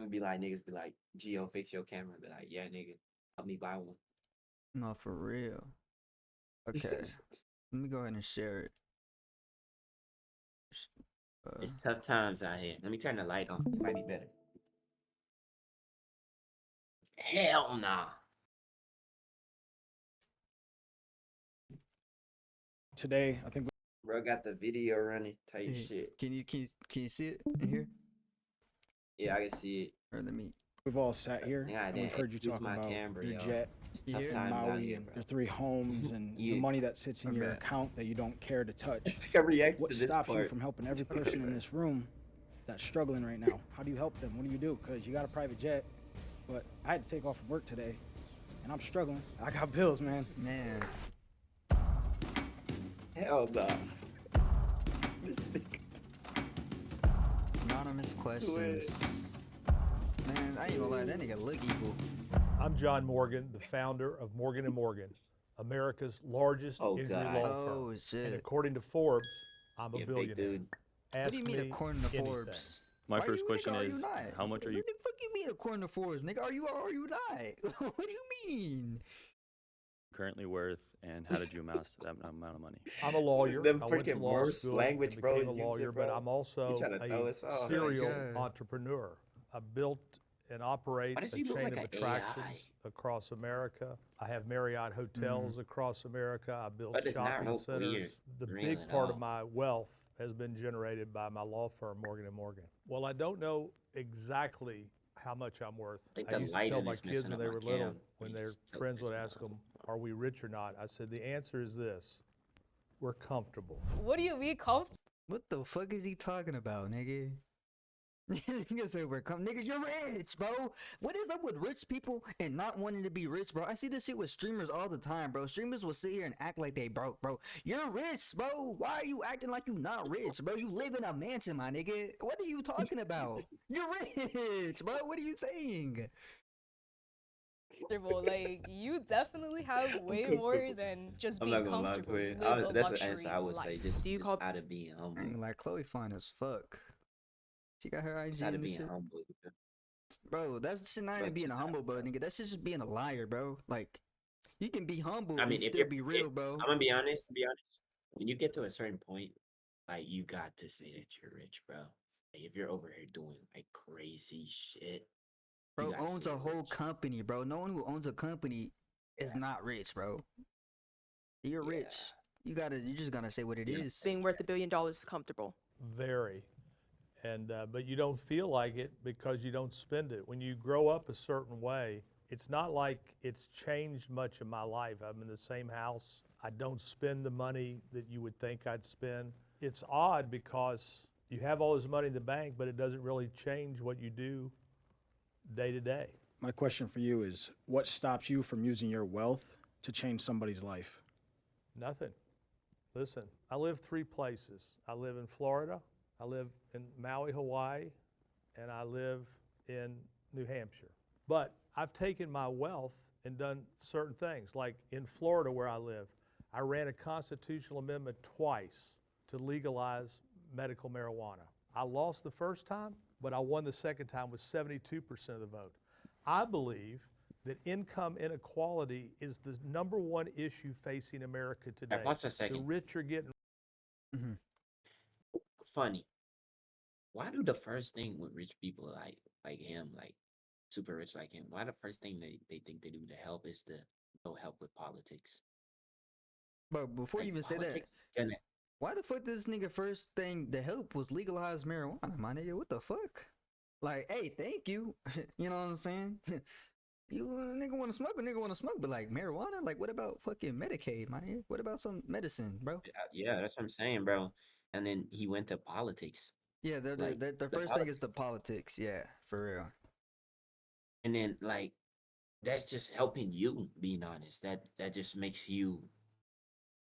Be like niggas be like, Geo, fix your camera. Be like, yeah, nigga, help me buy one. No, for real. Okay, let me go ahead and share it. It's tough times out here. Let me turn the light on. It might be better. Hell nah. Today, I think Bro got the video running type Hey, shit. Can you see it in here? Yeah, I can see it. Or let me. we've all sat here Yeah, and we've heard you use talk my about camera, your yo. jet It's You tough hear? in times out Maui here, and bro. your 3 homes and the Yeah. money that sits in My your bad. account that you don't care to touch. I think I reacted What to this stops you part. from helping every person in this room that's struggling right now? How do you help them? What do you do? Because you got a private jet, but I had to take off from work today, and I'm struggling. I got bills, man. Man, Hell nah. This nigga. anonymous questions. Man, I ain't gonna lie, that nigga look evil. I'm John Morgan, the founder of Morgan & Morgan, America's largest Oh, injury God. law Oh firm. And shit. according to Forbes, I'm a Yeah, big billionaire. dude. What Ask do you mean me according to anything. Forbes? My Are first you, question nigga, are you is, not? how much are you? What the fuck you mean according to Forbes, nigga? Are you or are you not? What do you mean? Currently worth, and how did you amass that amount of money? I'm a lawyer. Them I went to freaking law Morse school language, and bro, became a is using, lawyer, but bro. I'm He also tryna throw a us off. serial God. entrepreneur. I built and operate Why does a he look chain like of an attractions across America. I have Marriott hotels across America. I built But it's not shopping real centers. weird, The real big at part of all. my wealth has been generated by my law firm, Morgan & Morgan. Well, I don't know exactly how much I'm worth. I think I the used to tell lighting my is kids messing when up they my were little, cam. when You their just tilt friends this would one ask up. them, are we rich or not? I said, the answer is this: we're comfortable. What do you mean comfortable? What the fuck is he talking about, nigga? Nigga said we're nigga, you're rich, bro. What is up with rich people and not wanting to be rich, bro? I see this shit with streamers all the time, bro. Streamers will sit here and act like they broke, bro. You're rich, bro. Why are you acting like you not rich, bro? You live in a mansion, my nigga. What are you talking about? You're rich, bro. What are you saying? Like, you definitely have way more than just I'm being not gonna lie, comfortable. You Quinn. live a That's the answer luxury I would say. life. Just, Do you just call- out of being humble. I'm like, Chloe fine as fuck. She got her IG Just out of and being shit. humble. Bro, that's shit not But even being just humble, bro, nigga. That's just being a liar, bro. Like, you can be humble I mean, and if still you're, be real, bro. I'm gonna be honest. To be honest, when you get to a certain point, like you got to say that you're rich, bro. Like, if you're over here doing like crazy shit, you Bro gotta owns say a you're whole rich. company, bro. No one who owns a company is not rich, bro. You're Yeah. rich. You just gotta say what it Yeah. is. Being worth $1 billion is comfortable. Very. And but you don't feel like it because you don't spend it. When you grow up a certain way, it's not like it's changed much in my life. I'm in the same house. I don't spend the money that you would think I'd spend. It's odd because you have all this money in the bank, but it doesn't really change what you do day to day. My question for you is, what stops you from using your wealth to change somebody's life? Nothing. Listen, I live 3 places. I live in Florida, I live in Maui, Hawaii, and I live in New Hampshire. But I've taken my wealth and done certain things. Like in Florida where I live, I ran a constitutional amendment twice to legalize medical marijuana. I lost the first time, but I won the second time with 72% of the vote. I believe that income inequality is the #1 issue facing America today. Pause a The second. rich are getting Mm-hmm. Funny. Why do the first thing with rich people like him, like super rich like him, why the first thing they think they do to help is to go help with politics? But before you Like even say that, politics is gonna why the fuck this nigga first thing to help was legalize marijuana, my nigga? What the fuck? Like, hey, thank you. You know what I'm saying? You nigga want to smoke, a nigga want to smoke, but like marijuana, like what about fucking Medicaid, my nigga? What about some medicine, bro? yeah, that's what I'm saying, bro. And then he went to politics. Yeah, Like the the first thing is politics. the politics. Yeah, for real. And then like that's just helping you, being honest. That just makes you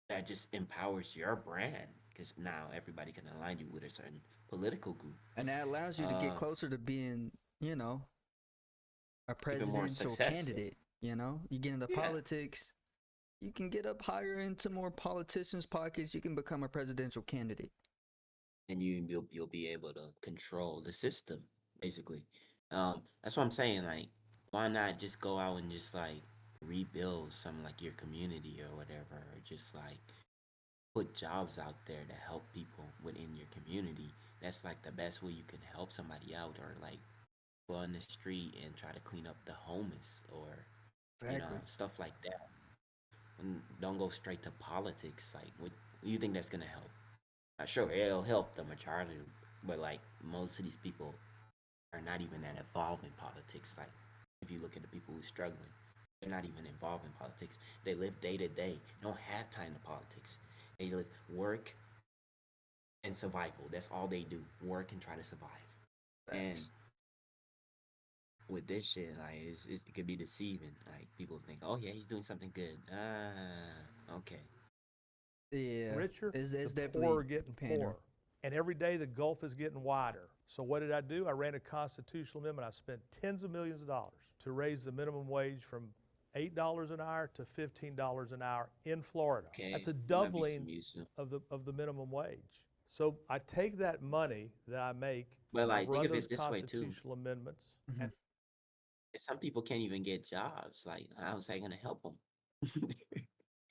that just empowers your brand because now everybody can align you with a certain political group. And that allows you to get closer to being, you know, a Even more presidential successful. candidate. You know, you get into Yeah. politics, you can get up higher into more politicians' pockets. You can become a presidential candidate. And you'll be able to control the system, basically. That's what I'm saying. Like, why not just go out and just like rebuild some like your community or whatever, or just like put jobs out there to help people within your community. That's like the best way you can help somebody out, or like go on the street and try to clean up the homeless, or Exactly. stuff like that. And don't go straight to politics. Like, what you think that's gonna help? Sure, it'll help the majority, but like most of these people are not even that involved in politics. Like, if you look at the people who's struggling, they're not even involved in politics. They live day to day. They don't have time to politics. They live work and survival. That's all they do. Work and try to survive. And Facts. with this shit, like it could be deceiving. Like people think, oh yeah, he's doing something good. Okay. Yeah, Richer, it's the poor definitely are getting pandering. poorer. And every day the gulf is getting wider. So what did I do? I ran a constitutional amendment. I spent tens of millions of dollars to raise the minimum wage from $8 an hour to $15 an hour in Florida. That's Okay. a There might be doubling some use. of the minimum wage. So I take that money that I make But and I like think run of those it this way too. constitutional amendments. Mhm. And Some people can't even get jobs. Like, how's that gonna help them?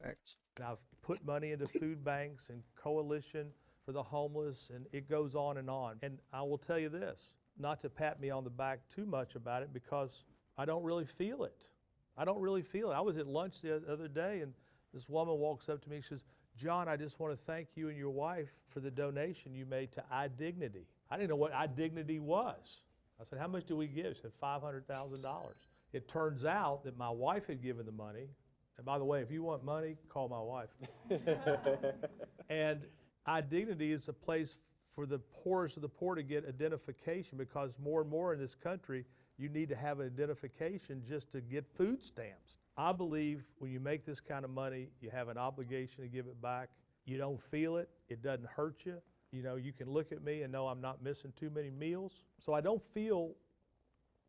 Facts. I've put money into food banks and coalition for the homeless, and it goes on and on. And I will tell you this, not to pat me on the back too much about it, because I don't really feel it. I don't really feel it. I was at lunch the other day, and this woman walks up to me. She says, "John, I just want to thank you and your wife for the donation you made to iDignity." I didn't know what iDignity was. I said, "How much do we give?" She said, $500,000. It turns out that my wife had given the money. And by the way, if you want money, call my wife. And iDignity is a place for the poorest of the poor to get identification, because more and more in this country, you need to have an identification just to get food stamps. I believe when you make this kind of money, you have an obligation to give it back. You don't feel it. It doesn't hurt you. You know, you can look at me and know I'm not missing too many meals. So I don't feel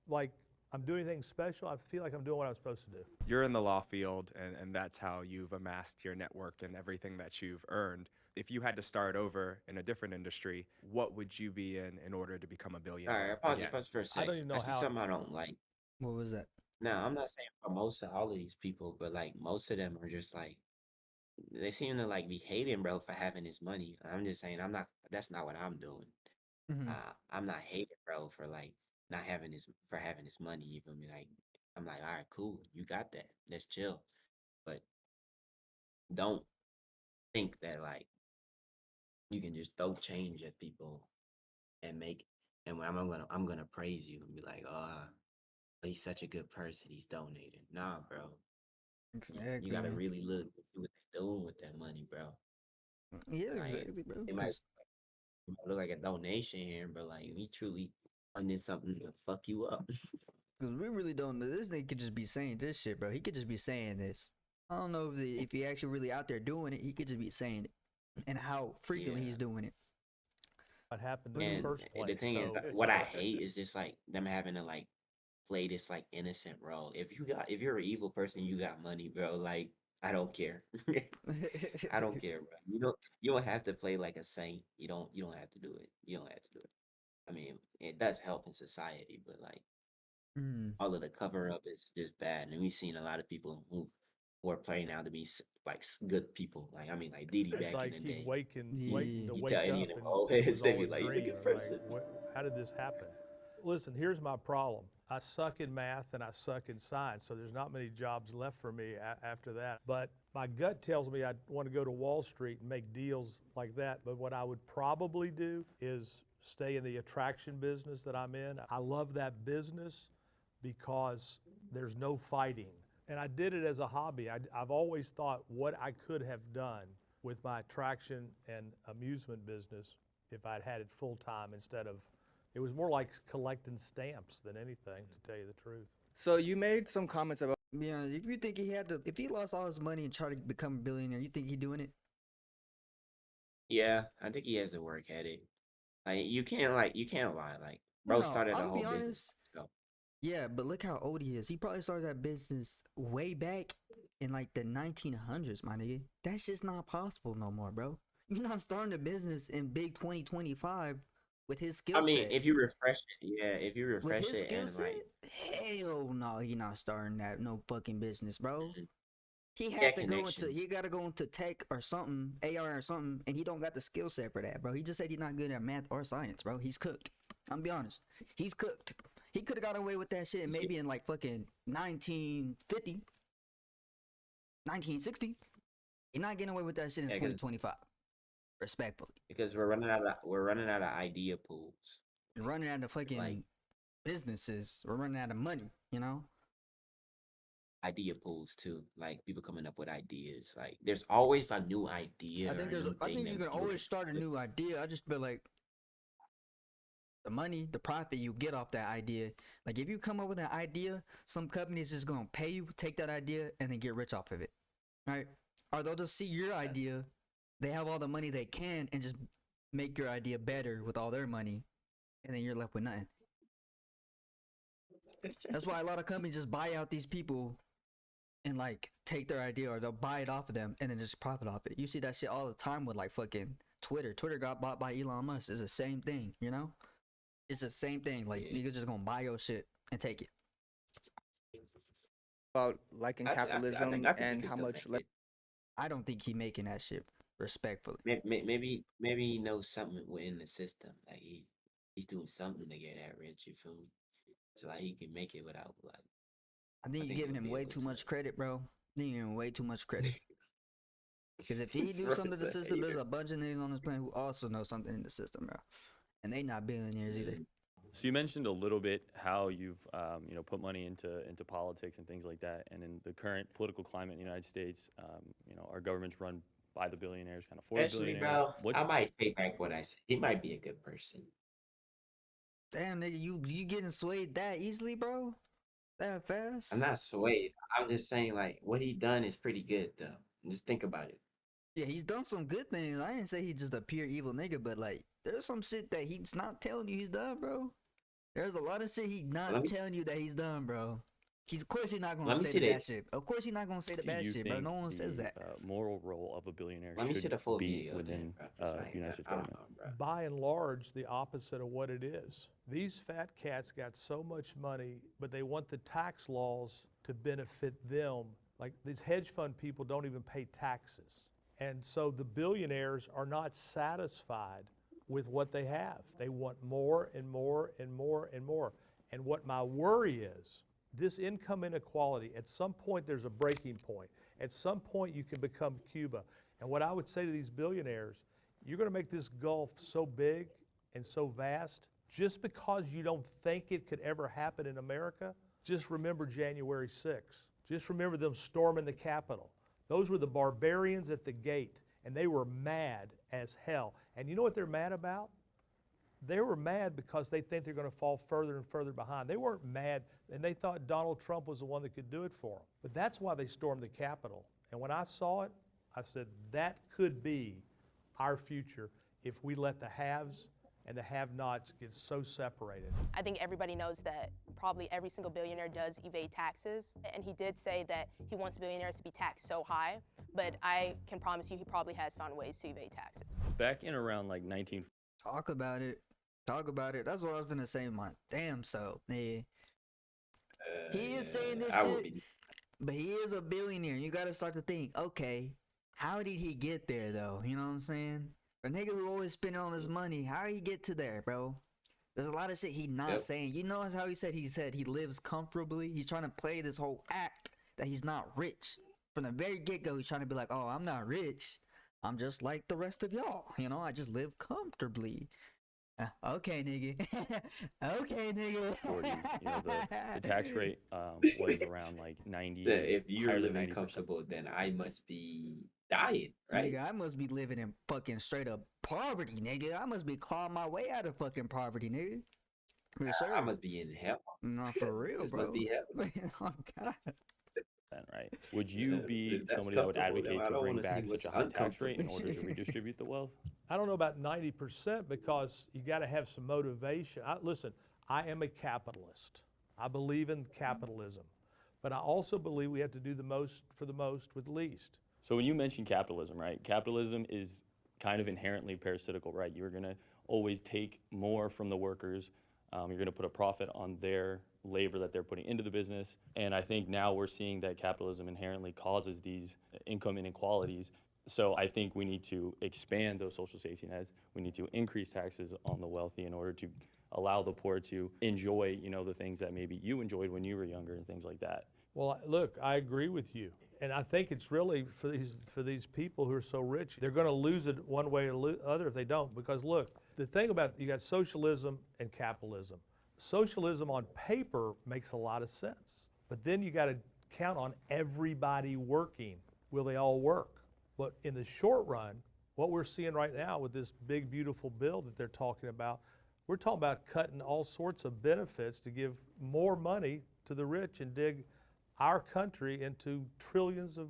like I'm doing anything special. I feel like I'm doing what I'm supposed to do. You're in the law field, and that's how you've amassed your network and everything that you've earned. If you had to start over in a different industry, what would you be in order to become a All right, billionaire pause it, again? pause for a I sec. don't even I know see how. something I don't like. What was that? Now, I'm not saying for most of all of these people, but like most of them are just like they seem to like be hating bro for having his money. I'm just saying I'm not. That's not what I'm doing. Hmm. I'm not hating bro for like not having his for having his money. You feel me? Like I'm like, all right, cool, you got that. Let's chill. But don't think that like you can just throw change at people and make and when I'm gonna praise you and be like, oh, he's such a good person. He's donating. Nah, bro. You Exactly, gotta man. really look and see what they're doing with that money, bro. Yeah, Like exactly, bro. it might, Cause it might look like a donation here, but like we truly funded something to fuck you up. we really don't know. This nigga could just be saying this shit, bro. He could just be saying this. I don't know if he actually really out there doing it. He could just be saying it, and how frequently Yeah. he's doing it. What happened in the And first the place. thing is, So what I hate is just like them having to like play this like innocent role. If you're an evil person, you got money, bro. Like I don't care. I don't care, bro. You don't have to play like a saint. You don't have to do it. You don't have to do it. I mean, it does help in society, but like Mm. all of the cover up is just bad. And we've seen a lot of people who are playing out to be like good people. Like I mean, like Diddy it's back in like the he's day. waiting Yeah. to You wake tell any of up, them, and oh, it was they all be a like, he's a dream. good And like, person. how did this happen? Listen, here's my problem. I suck in math and I suck in science, so there's not many jobs left for me after that. But my gut tells me I want to go to Wall Street and make deals like that. But what I would probably do is stay in the attraction business that I'm in. I love that business because there's no fighting. And I did it as a hobby. I've always thought what I could have done with my attraction and amusement business if I'd had it full time instead of, it was more like collecting stamps than anything, to tell you the truth. So you made some comments about Be honest, if you think he had to, if he lost all his money and tried to become a billionaire, you think he doing it? Yeah, I think he has the work ethic. Like you can't lie. Like bro No, started I'm a gonna be whole business. honest. So Yeah, but look how old he is. He probably started that business way back in like the 1900s, my nigga. That's just not possible no more, bro. You're not starting a business in big 2025 with his I skill mean, set. if you refresh it, yeah, if you With refresh his it skill and set, like hell no, he not starting that no fucking business, bro. mhm, He had get to go into connections, he got to go into tech or something, AR or something, and he don't got the skill set for that, bro. He just said he's not good at math or science, bro. He's cooked. I'm be honest, he's cooked. He could have got away with that shit you see, maybe in like fucking 1950, 1960. He's not getting away with that shit in yeah, 2025. Respectfully, because we're running out of idea pools. and running out of Like fucking businesses, we're running out of money. You know, idea pools too. Like people coming up with ideas. Like there's always a new idea or a new I thing think you that can people always can start a do. new idea. I just feel like the money, the profit you get off that idea. Like if you come up with an idea, some companies just gonna pay you, take that idea, and then get rich off of it, right? Or they'll just see your idea, they have all the money they can, and just make your idea better with all their money, and then you're left with nothing. That's why a lot of companies just buy out these people and like take their idea, or they'll buy it off of them and then just profit off it. You see that shit all the time with like fucking Twitter. Twitter got bought by Elon Musk. It's the same thing, you know? It's the same thing. Like Yeah. niggas just gonna buy your shit and take it. About liking capitalism I think he and can how still much make it. I don't think he making that shit respectfully. Maybe he knows something within the system. Like he's doing something to get that rich. You feel me? So like he can make it without like. I I think you're think giving he'll him be way able too to. much credit, bro. You're giving him way too much credit. Because if he This do bro something to is the a system, there's hater. a bunch of niggas on this planet who also know something in the system, bro. And they not billionaires either. Mm. So you mentioned a little bit how you've put money into politics and things like that, and in the current political climate in the United States, our government's run by the billionaires, kind of for the Actually, billionaires. bro, I might take back what I said. He might be a good person. Damn, nigga, you getting swayed that easily, bro? That I'm fast? not swayed. I'm just saying like what he done is pretty good though. Just think about it. Yeah, he's done some good things. I didn't say he's just a pure evil nigga, but like, there's some shit that he's not telling you he's done, bro. There's a lot of shit he's Let not me telling you that he's done, bro. Of course he's not gonna let me say see the bad the shit. Of course he's not gonna say the Do bad you shit, bro. think No one says the that. moral role of a billionaire let me see should the full be video then, within bro. 'Cause, the like, United States I don't government? know, bro. By and large, the opposite of what it is. These fat cats got so much money, but they want the tax laws to benefit them. Like these hedge fund people don't even pay taxes. And so the billionaires are not satisfied with what they have. They want more and more and more and more. And what my worry is, this income inequality, at some point there's a breaking point. At some point you can become Cuba. And what I would say to these billionaires, you're gonna make this gulf so big and so vast, just because you don't think it could ever happen in America, just remember January 6th. Just remember them storming the Capitol. Those were the barbarians at the gate, and they were mad as hell. And you know what they're mad about? They were mad because they think they're going to fall further and further behind. They weren't mad, and they thought Donald Trump was the one that could do it for them. But that's why they stormed the Capitol. And when I saw it, I said, that could be our future if we let the haves and the have-nots get so separated. I think everybody knows that probably every single billionaire does evade taxes. And he did say that he wants billionaires to be taxed so high, but I can promise you he probably has found ways to evade taxes. Back in around like 19. Talk about it. Talk about it. That's what I was gonna say. My damn self, man. He is saying this I would shit, be. but he is a billionaire. You gotta start to think, okay, how did he get there though? You know what I'm saying? A nigga who always spending all his money, how he get to there, bro? There's a lot of shit he not Yep. saying. You know how he said he lives comfortably. He's trying to play this whole act that he's not rich. From the very get go, he's trying to be like, oh, I'm not rich. I'm just like the rest of y'all. You know, I just live comfortably. Okay, nigga. Okay, nigga. 40s, the tax rate was around like 90, If you're higher than living 90%. comfortable, then I must be dying, right? Nigga, I must be living in fucking straight up poverty, nigga. I must be clawing my way out of fucking poverty, nigga. For sure. I must be in hell. No, for real, This bro. must be heaven. Oh, God. Right? Would you be That's somebody that would comfortable, though. advocate I to don't bring wanna see back what's such a high tax rate in uncomfortable. order to redistribute the wealth? I don't know about 90% because you got to have some motivation. Listen, I am a capitalist. I believe in capitalism, but I also believe we have to do the most for the most with least. So when you mention capitalism, right? Capitalism is kind of inherently parasitical, right? You're gonna always take more from the workers. You're going to put a profit on their labor that they're putting into the business. And I think now we're seeing that capitalism inherently causes these income inequalities. So I think we need to expand those social safety nets. We need to increase taxes on the wealthy in order to allow the poor to enjoy, the things that maybe you enjoyed when you were younger and things like that. Well, look, I agree with you. And I think it's really for these people who are so rich, they're going to lose it one way or the other if they don't. Because look, the thing about you got socialism and capitalism. Socialism on paper makes a lot of sense, but then you got to count on everybody working. Will they all work? But in the short run, what we're seeing right now with this big, beautiful bill that they're talking about, we're talking about cutting all sorts of benefits to give more money to the rich and dig our country into trillions of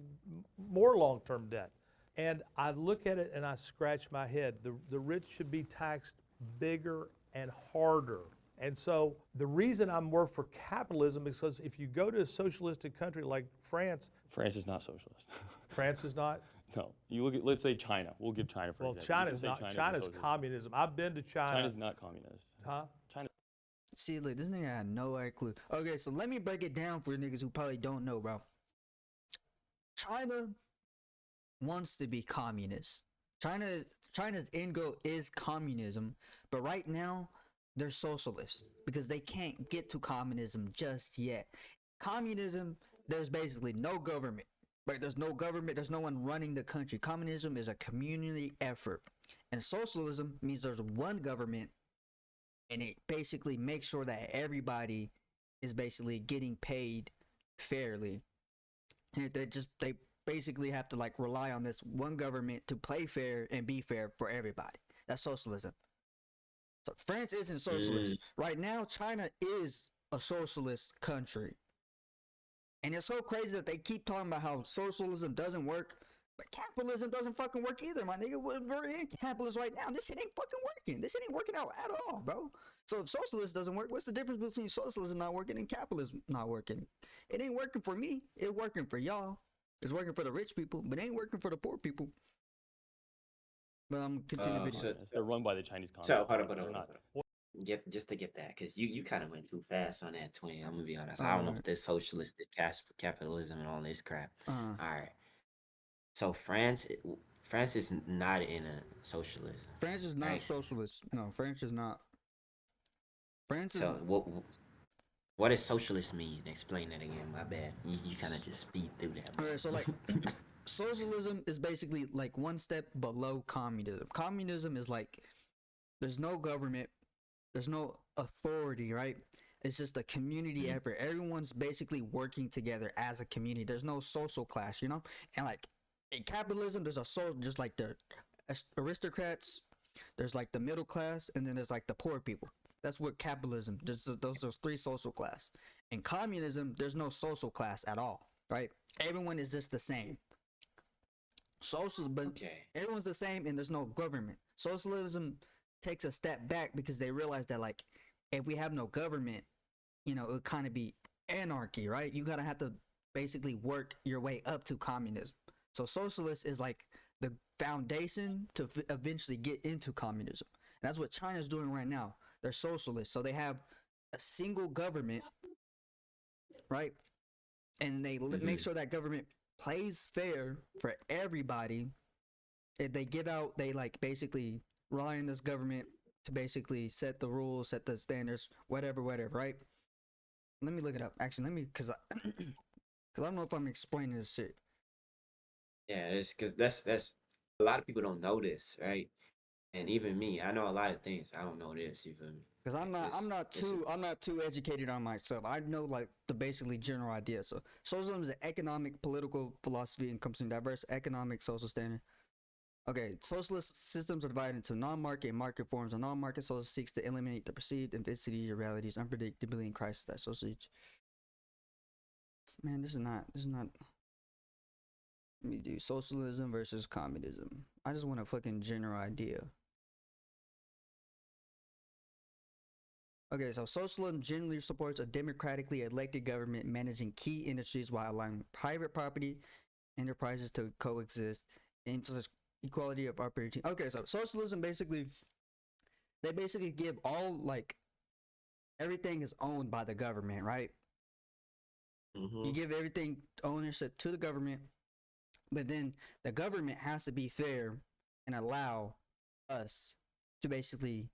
more long-term debt. And I look at it and I scratch my head. The rich should be taxed bigger and harder. And so the reason I'm more for capitalism is because if you go to a socialistic country like France. France is not socialist. France is not? No. You look at, let's say China. We'll give China for example. China's not. China's communism. I've been to China. China's not communist. Huh? China. See, look, this nigga had no clue. Okay, so let me break it down for niggas who probably don't know, bro. China wants to be communist. China's end goal is communism, but right now they're socialist because they can't get to communism just yet. Communism, there's basically no government. Right? There's no government, there's no one running the country. Communism is a community effort. And socialism means there's one government and it basically makes sure that everybody is basically getting paid fairly. And they basically have to like rely on this one government to play fair and be fair for everybody. That's socialism. So France isn't socialist. Right now, China is a socialist country. And it's so crazy that they keep talking about how socialism doesn't work, but capitalism doesn't fucking work either, my nigga. We're in capitalism right now. This shit ain't fucking working. This shit ain't working out at all, bro. So if socialism doesn't work, what's the difference between socialism not working and capitalism not working? It ain't working for me. It's working for y'all. It's working for the rich people, but it ain't working for the poor people. But I'm continuing. They're run by the Chinese communists. So hold on. Just to get that, because you kind of went too fast on that, twin. I'm gonna be honest. I don't know if this socialist, this capitalism, and all this crap. All right. So France is not in a socialism. France is not socialist. No, France is not. France is. So what does socialist mean? Explain that again. My bad. You kind of just speed through that. All right. So like, socialism is basically like one step below communism. Communism is like there's no government. There's no authority, right? It's just a community effort. Everyone's basically working together as a community. There's no social class, you know? And like in capitalism, there's just like the aristocrats, there's like the middle class, and then there's like the poor people. That's what capitalism, those are three social class. In communism, there's no social class at all, right? Everyone is just the same. But everyone's the same and there's no government. Socialism takes a step back because they realize that like if we have no government, it would kind of be anarchy, right? You gotta have to basically work your way up to communism. So socialist is like the foundation to eventually get into communism. And that's what China's doing right now. They're socialists, so they have a single government, right? And they make sure that government plays fair for everybody. And they like basically rely on this government to basically set the rules, set the standards, whatever, right? Let me look it up. Actually, because I don't know if I'm explaining this shit. Yeah, it's because that's a lot of people don't know this, right? And even me, I know a lot of things. I don't know this, you feel me? Because I'm not too educated on myself. I know like the basically general idea. So socialism is an economic, political philosophy encompassing diverse economic, social standard. Okay, socialist systems are divided into non-market and market forms. A non-market socialist seeks to eliminate the perceived infelicities, realities, unpredictability, and crisis that society. Man, this is not. Let me do socialism versus communism. I just want a fucking general idea. Okay, so socialism generally supports a democratically elected government managing key industries while allowing private property enterprises to coexist. Emphasis equality of opportunity. Okay, so socialism basically they basically give all like everything is owned by the government, right? Mm-hmm. You give everything ownership to the government, but then the government has to be fair and allow us to basically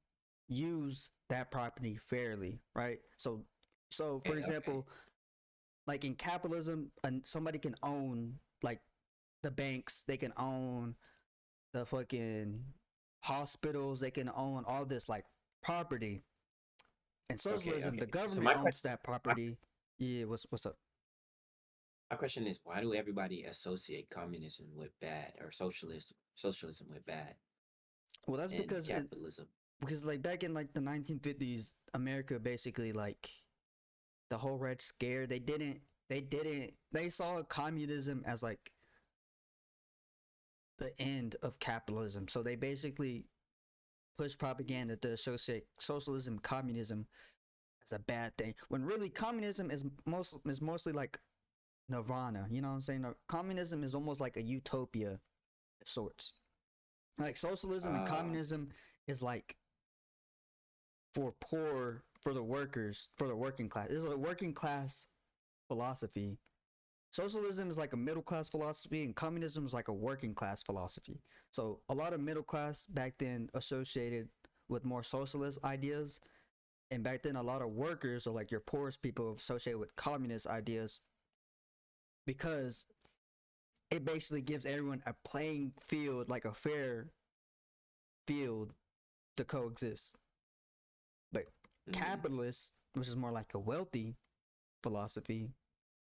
use that property fairly, right? So for Okay, okay. example, like in capitalism, somebody can own like the banks, they can own the fucking hospitals, they can own all this like property. In Okay, socialism, okay. the So government my question, owns that my, property. Yeah, what's up? my question is, why do everybody associate communism with bad or socialism with bad Well, that's and because capitalism? because like back in like the 1950s, America basically like the whole Red Scare, they saw communism as like the end of capitalism. So they basically pushed propaganda to associate socialism, communism as a bad thing. When really communism is mostly like nirvana. You know what I'm saying? Communism is almost like a utopia of sorts. Like socialism and Uh, communism is like for the workers, for the working class. It's a working class philosophy. Socialism is like a middle class philosophy, and communism is like a working class philosophy. So a lot of middle class back then associated with more socialist ideas, and back then a lot of workers or like your poorest people associated with communist ideas because it basically gives everyone a playing field, like a fair field to coexist. But mm, capitalists, which is more like a wealthy philosophy,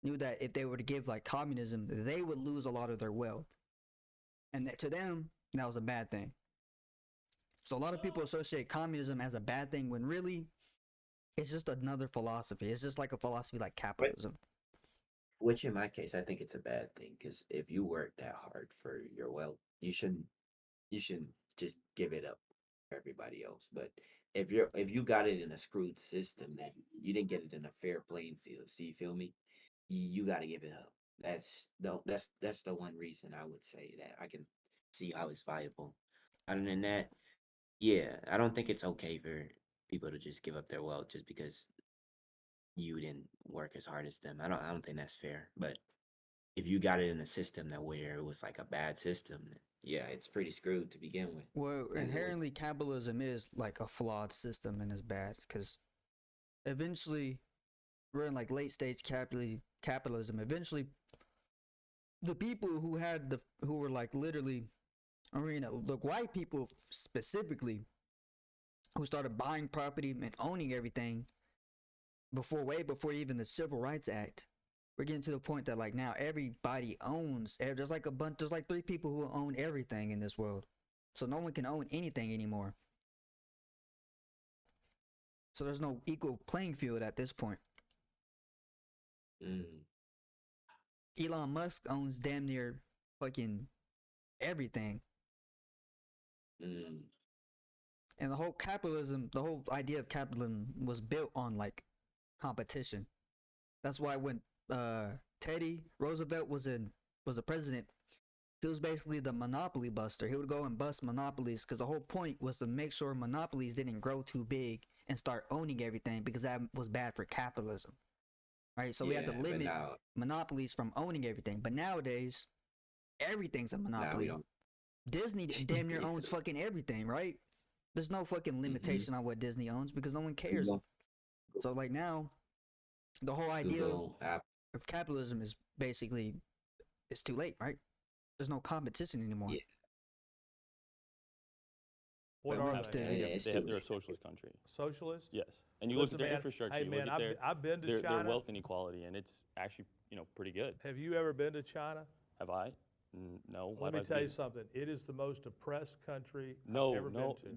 knew that if they were to give like communism, they would lose a lot of their wealth. And that, to them, that was a bad thing. So a lot of people associate communism as a bad thing when really it's just another philosophy. It's just like a philosophy like but capitalism. which in my case, I think it's a bad thing because if you work that hard for your wealth, you shouldn't just give it up for everybody else. But if you got it in a screwed system, then you didn't get it in a fair playing field. So you feel me? You got to give it up. That's the one reason I would say that I can see how it's viable. Other than that, yeah, I don't think it's okay for people to just give up their wealth just because you didn't work as hard as them. I don't think that's fair. But if you got it in a system that where it was like a bad system, then yeah, it's pretty screwed to begin with, Well, as it was. inherently, capitalism is like a flawed system and is bad because eventually we're in like late stage capitalism. Eventually, the people who were like literally, I mean, the white people specifically who started buying property and owning everything way before even the Civil Rights Act. We're getting to the point that like now everybody owns. There's like a bunch. There's like three people who own everything in this world, so no one can own anything anymore. So there's no equal playing field at this point. Mm, Elon Musk owns damn near fucking everything. mm, And the whole idea of capitalism was built on like competition. That's why when Teddy Roosevelt was the president, he was basically the monopoly buster. He would go and bust monopolies because the whole point was to make sure monopolies didn't grow too big and start owning everything because that was bad for capitalism. Right? So we had to yeah, but limit monopolies from owning everything. But nowadays, everything's a now we monopoly. don't. Disney damn near owns fucking everything, right? There's no fucking Hmm. limitation on what Disney owns because no one cares. Google, So like now, the whole idea Google app. of capitalism is basically it's too late, right? There's no competition anymore. Yeah, What But are we're Have, they? still yeah, here. it's they too have, they're a late. socialist country. Socialist? Yes, and you look Listen, at their man. infrastructure, Hey, you look man, at I've been to their China. wealth inequality, and it's actually pretty good. Have you ever been to China? Have I? No. Why Let do I me have to tell you be? something. It is the most oppressed country I've No, ever been no. to.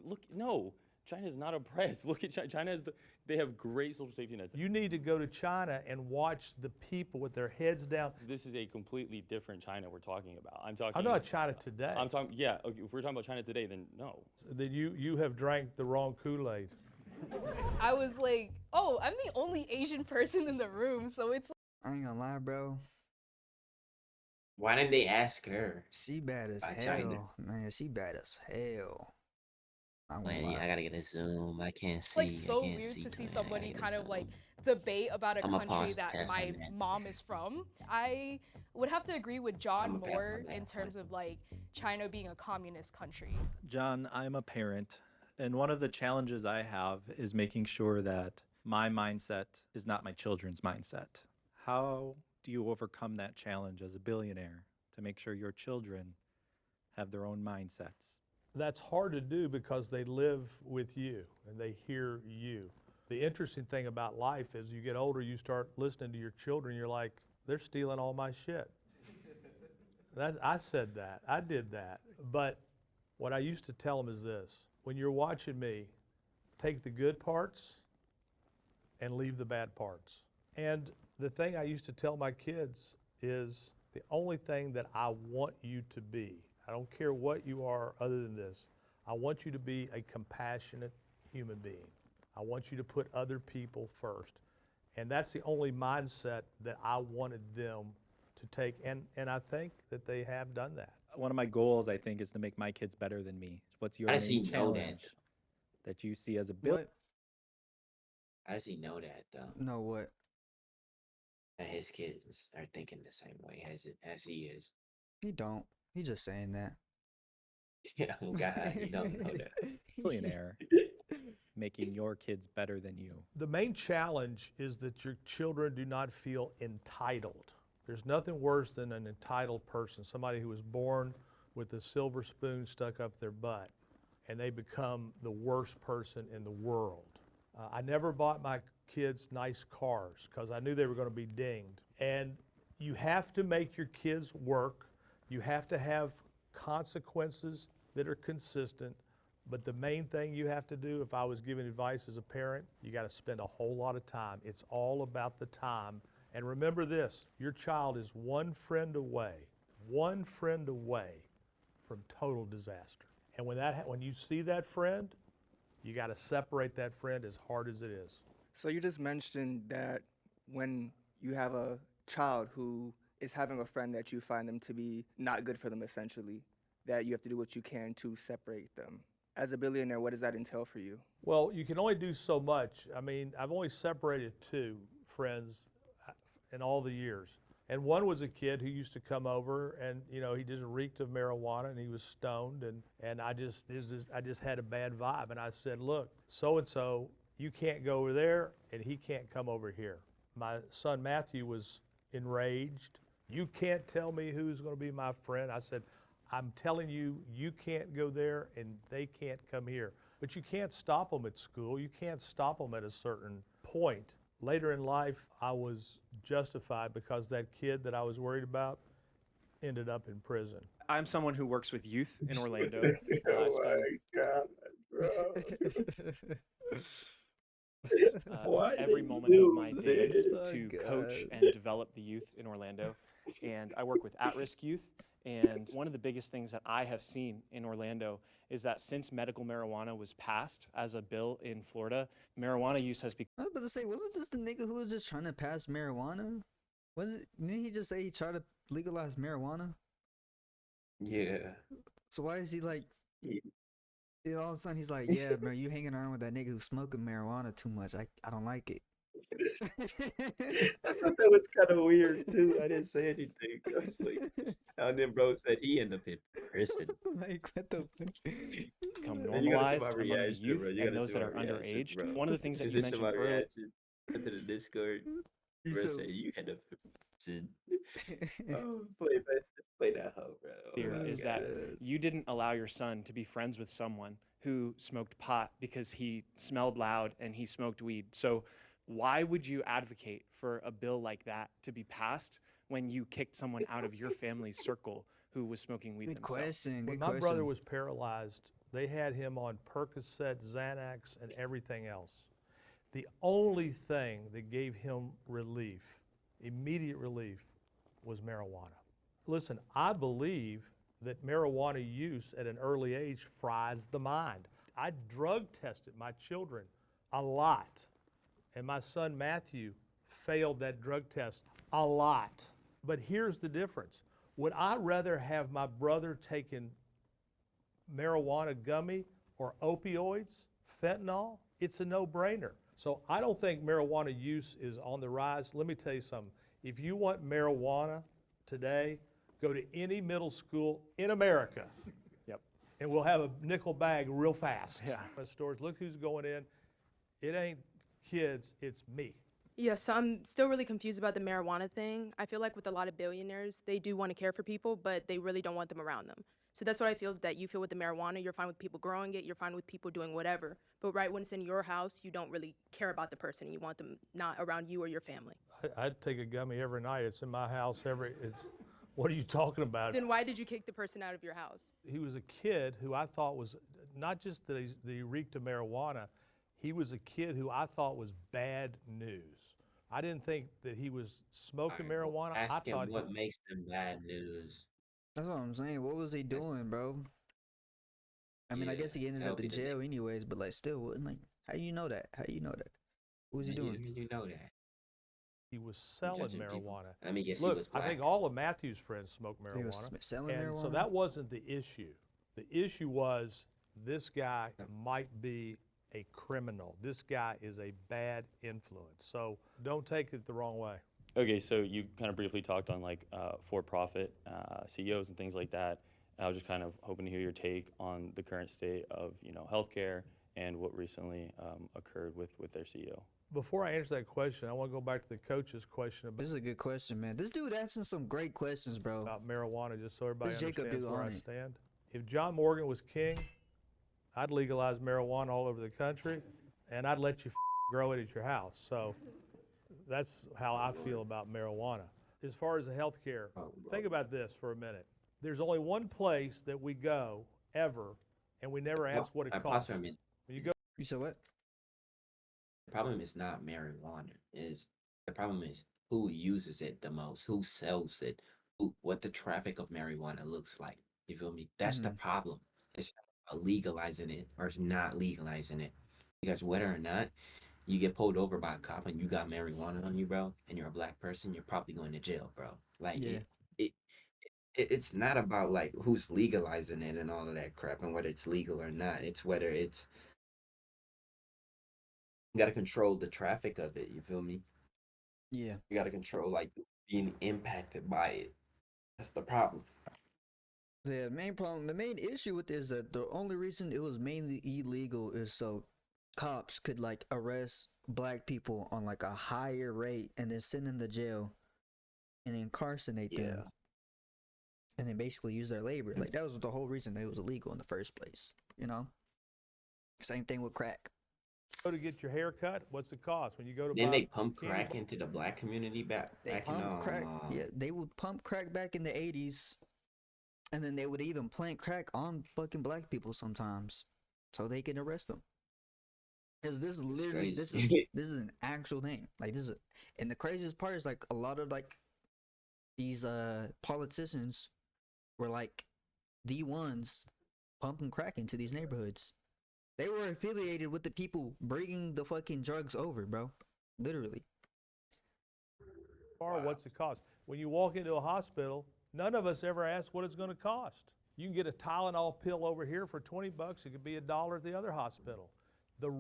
Look, no. China is not oppressed. Look at China. China is they have great social safety nets. You need to go to China and watch the people with their heads down. This is a completely different China we're talking about. I'm talking. I'm not China today. I'm talking. Yeah. Okay, if we're talking about China today, then no. That you have drank the wrong Kool-Aid. I was like, oh, I'm the only Asian person in the room, so it's I ain't gonna lie, bro. Why didn't they ask her She bad as by China? hell, man. She bad as hell. I won't When lie. I gotta get a zoom. I can't It's like see. I so can't weird see to see clear. I gotta somebody get a kind of like zoom. debate about a I'm gonna country pass that pass my on that. mom is from. I would have to agree with I'm John gonna pass more on in that one. terms of like China being a communist country. John, I'm a parent, and one of the challenges I have is making sure that my mindset is not my children's mindset. How do you overcome that challenge as a billionaire to make sure your children have their own mindsets? That's hard to do because they live with you and they hear you. The interesting thing about life is you get older, you start listening to your children, you're like, they're stealing all my shit. I said that, I did that. But what I used to tell them is this: when you're watching me, take the good parts and leave the bad parts. And the thing I used to tell my kids is the only thing that I want you to be, I don't care what you are other than this, I want you to be a compassionate human being. I want you to put other people first. And that's the only mindset that I wanted them to take. And I think that they have done that. One of my goals, I think, is to make my kids better than me. What's your I main see know that. challenge that you see as a What? I see know that though. No, what? That his kids are thinking the same way as he is. He don't. He just saying that. Yeah, oh God, you don't know that. billionaire making your kids better than you? The main challenge is that your children do not feel entitled. There's nothing worse than an entitled person, somebody who was born with a silver spoon stuck up their butt, and they become the worst person in the world. I never bought my kids nice cars because I knew they were going to be dinged. And you have to make your kids work. You have to have consequences that are consistent. But the main thing you have to do, if I was giving advice as a parent, you got to spend a whole lot of time. It's all about the time. And remember this, your child is one friend away from total disaster. And when you see that friend, you got to separate that friend as hard as it is. So you just mentioned that when you have a child who is having a friend that you find them to be not good for them, essentially, that you have to do what you can to separate them. As a billionaire, what does that entail for you? Well, you can only do so much. I mean, I've only separated 2 friends in all the years. And one was a kid who used to come over and, you know, he just reeked of marijuana and he was stoned and I just had a bad vibe. And I said, look, so-and-so, you can't go over there and he can't come over here. My son Matthew was enraged. You can't tell me who's going to be my friend. I said, I'm telling you, you can't go there and they can't come here. But you can't stop them at school. You can't stop them at a certain point. Later in life, I was justified because that kid that I was worried about ended up in prison. I'm someone who works with youth in Orlando. Oh I spend every moment of my days to coach and develop the youth in Orlando. And I work with at-risk youth. And one of the biggest things that I have seen in Orlando is that since medical marijuana was passed as a bill in Florida, marijuana use has become I was about to say, wasn't this the nigga who was just trying to pass marijuana? Didn't he just say he tried to legalize marijuana? Yeah. So why is he like, Yeah. all of a sudden he's like, yeah, bro, you hanging around with that nigga who's smoking marijuana too much. I don't like it. I thought that was kind of weird too. I didn't say anything. I was like, and then bro said he ended up in prison. Like, what the fuck? become Man, you gotta see normalized my among the reaction, youth bro. You and gotta those see that my are reaction, underage. bro. One of the things that Is you this mentioned my earlier. reaction into the Discord? Bro So- said you end up in prison. Oh, just play that hoe, bro. Oh Here my is that God. you didn't allow your son to be friends with someone who smoked pot because he smelled loud and he smoked weed. So why would you advocate for a bill like that to be passed when you kicked someone out of your family's circle who was smoking weed Good themselves? question. When Good my question. brother was paralyzed, they had him on Percocet, Xanax, and everything else. The only thing that gave him relief, immediate relief, was marijuana. Listen, I believe that marijuana use at an early age fries the mind. I drug tested my children a lot, and my son Matthew failed that drug test a lot. But here's the difference. Would I rather have my brother taking marijuana gummy or opioids, fentanyl, it's a no-brainer. So I don't think marijuana use is on the rise. Let me tell you something. If you want marijuana today, go to any middle school in America. Yep. And we'll have a nickel bag real fast. Yeah. Stores, look who's going in. It ain't kids, it's me. Yeah, so I'm still really confused about the marijuana thing. I feel like with a lot of billionaires, they do want to care for people, but they really don't want them around them. So that's what I feel that you feel with the marijuana. You're fine with people growing it, you're fine with people doing whatever. But right when it's in your house, you don't really care about the person. You want them not around you or your family. I'd take a gummy every night. It's in my house what are you talking about? Then why did you kick the person out of your house? He was a kid who I thought was, not just that he reeked of marijuana, he was a kid who I thought was bad news. I didn't think that he was smoking marijuana. Ask him what makes them bad news. That's what I'm saying. What was he doing, bro? I mean, I guess he ended up in jail anyways, but like still, like, how you know that? How you know that? What was he doing? You know that. He was selling marijuana. Let me guess. Look, he was black. I think all of Matthew's friends smoked marijuana. He was selling marijuana? So that wasn't the issue. The issue was this guy might be a criminal. This guy is a bad influence. So don't take it the wrong way. Okay, so you kind of briefly talked on like for-profit CEOs and things like that. I was just kind of hoping to hear your take on the current state of healthcare and what recently occurred with their CEO. Before I answer that question, I want to go back to the coach's question about. This is a good question, man. This dude asking some great questions, bro. About marijuana, just so everybody This Jacob understands dude where on I it. stand. If John Morgan was king, I'd legalize marijuana all over the country, and I'd let you grow it at your house. So that's how I feel about marijuana. As far as the healthcare, think about this for a minute. There's only one place that we go ever, and we never ask what it costs. When you go, You said what? The problem is not marijuana. The problem is who uses it the most, who sells it, what the traffic of marijuana looks like. You feel me? That's the problem. It's not about legalizing it or not legalizing it, because whether or not you get pulled over by a cop and you got marijuana on you, bro, and you're a black person, you're probably going to jail, bro. Like it's not about like who's legalizing it and all of that crap and whether it's legal or not. It's whether it's you got to control the traffic of it. You feel me? Yeah. You got to control like being impacted by it. That's the problem. The main issue with it is that the only reason it was mainly illegal is so cops could like arrest black people on like a higher rate and then send them to jail and incarcerate them. And then basically use their labor. Like that was the whole reason it was illegal in the first place, you know? Same thing with crack. go to get your hair cut, what's the cost? When you go to Then buy they pump candy crack into the black community back in crack. Yeah, they would pump crack back in the 80s, and then they would even plant crack on fucking black people sometimes, so they can arrest them. Because this is literally this is an actual thing. Like this is, and the craziest part is like a lot of like these politicians were like the ones pumping crack into these neighborhoods. They were affiliated with the people bringing the fucking drugs over, bro. Literally. Or what's it cost? When you walk into a hospital, none of us ever ask what it's going to cost. You can get a Tylenol pill over here for $20. It could be $1 at the other hospital. The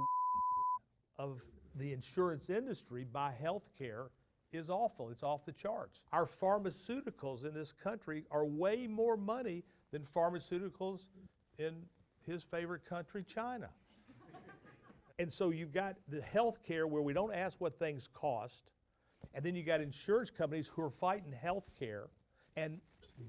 of the insurance industry by healthcare is awful. It's off the charts. Our pharmaceuticals in this country are way more money than pharmaceuticals in his favorite country, China. And so you've got the healthcare where we don't ask what things cost, and then you got insurance companies who are fighting healthcare, and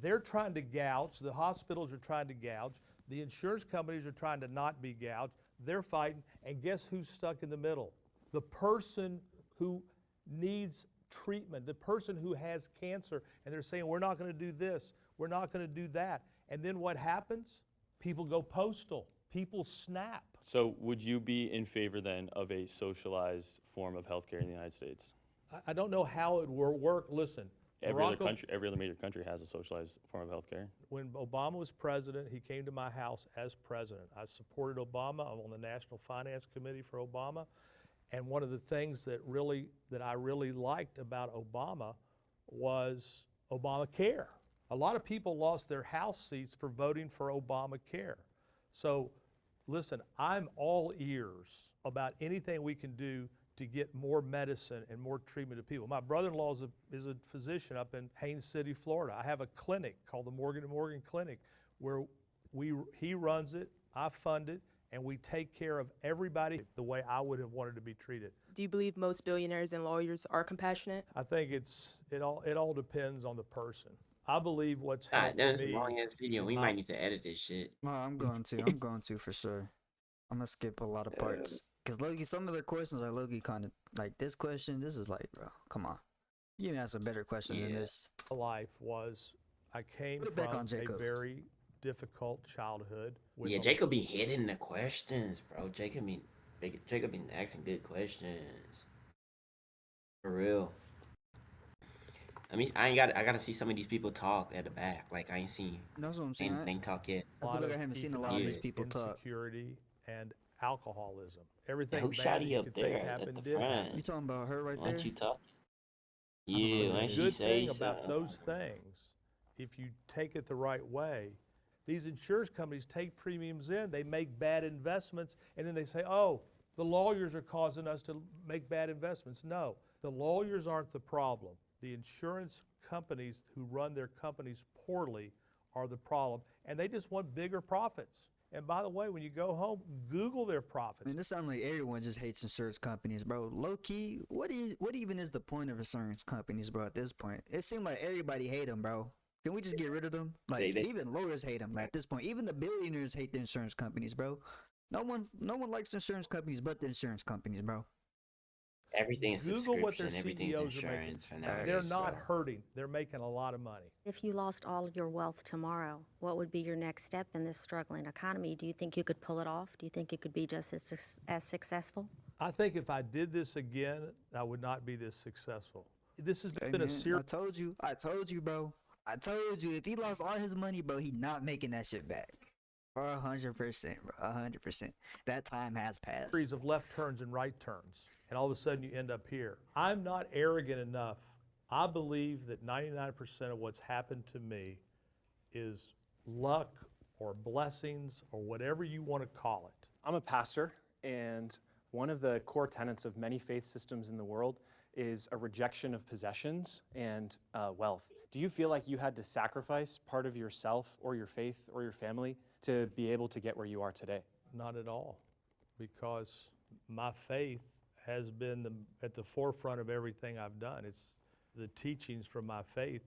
they're trying to gouge, the hospitals are trying to gouge, the insurance companies are trying to not be gouged, they're fighting, and guess who's stuck in the middle? The person who needs treatment, the person who has cancer, and they're saying, we're not going to do this, we're not going to do that. And then what happens? People go postal, people snap. So would you be in favor then of a socialized form of healthcare in the United States? I don't know how it will work. Listen, Every other major country has a socialized form of healthcare. when Obama was president, he came to my house as president. I supported Obama. I'm on the National Finance Committee for Obama. And one of the things that I really liked about Obama was Obamacare. A lot of people lost their house seats for voting for Obamacare. So Listen, I'm all ears about anything we can do to get more medicine and more treatment to people. My brother-in-law is a physician up in Haines City, Florida. I have a clinic called the Morgan & Morgan Clinic where he runs it, I fund it, and we take care of everybody the way I would have wanted to be treated. Do you believe most billionaires and lawyers are compassionate? I think it all depends on the person. I believe what's Ah, helped that's a me. long ass video. We might need to edit this shit. No, I'm going to for sure. I'm gonna skip a lot of parts. Cause Loki, some of the questions are Loki kind of like this question. This is like, bro, come on. You can ask a better question than this. Life was, I came Put it back from on Jacob. a very difficult childhood. With Yeah, a- Jacob be hitting the questions, bro. Jacob be asking good questions. For real. I mean, I gotta see some of these people talk at the back. Like I ain't seen That's what I'm saying. anything talk yet. I feel like I haven't seen a lot of these people talk. Insecurity and alcoholism. Yeah, Everything who bad shot that you you up could think there happened at the did front? happen. You talking about her right Why there? don't you talk? don't know Yeah, who why that don't is. you Good say thing about something? those things, if you take it the right way, these insurance companies take premiums in, they make bad investments, and then they say, oh, the lawyers are causing us to make bad investments. No, the lawyers aren't the problem. The insurance companies who run their companies poorly are the problem, and they just want bigger profits. And by the way, when you go home, Google their profits. Man, this sounds like everyone just hates insurance companies, bro. Low key, what even is the point of insurance companies, bro? At this point, it seems like everybody hate them, bro. Can we just get rid of them? Like They- even lawyers hate them. Like, at this point, even the billionaires hate the insurance companies, bro. No one likes insurance companies but the insurance companies, bro. Everything is Google what their subscription. Everything's CEOs are making. insurance. For They're nowadays, not so. hurting. They're making a lot of money. If you lost all of your wealth tomorrow, what would be your next step in this struggling economy? Do you think you could pull it off? Do you think you could be just as successful? I think if I did this again, I would not be this successful. This has Hey, been a man, serious. I told you, bro. I told you, if he lost all his money, bro, he not making that shit back. 100%, bro. 100%. That time has passed. Series of left turns and right turns, and all of a sudden you end up here. I'm not arrogant enough. I believe that 99% of what's happened to me is luck or blessings or whatever you want to call it. I'm a pastor, and one of the core tenets of many faith systems in the world is a rejection of possessions and wealth. Do you feel like you had to sacrifice part of yourself or your faith or your family to be able to get where you are today? Not at all, because my faith has been at the forefront of everything I've done. It's the teachings from my faith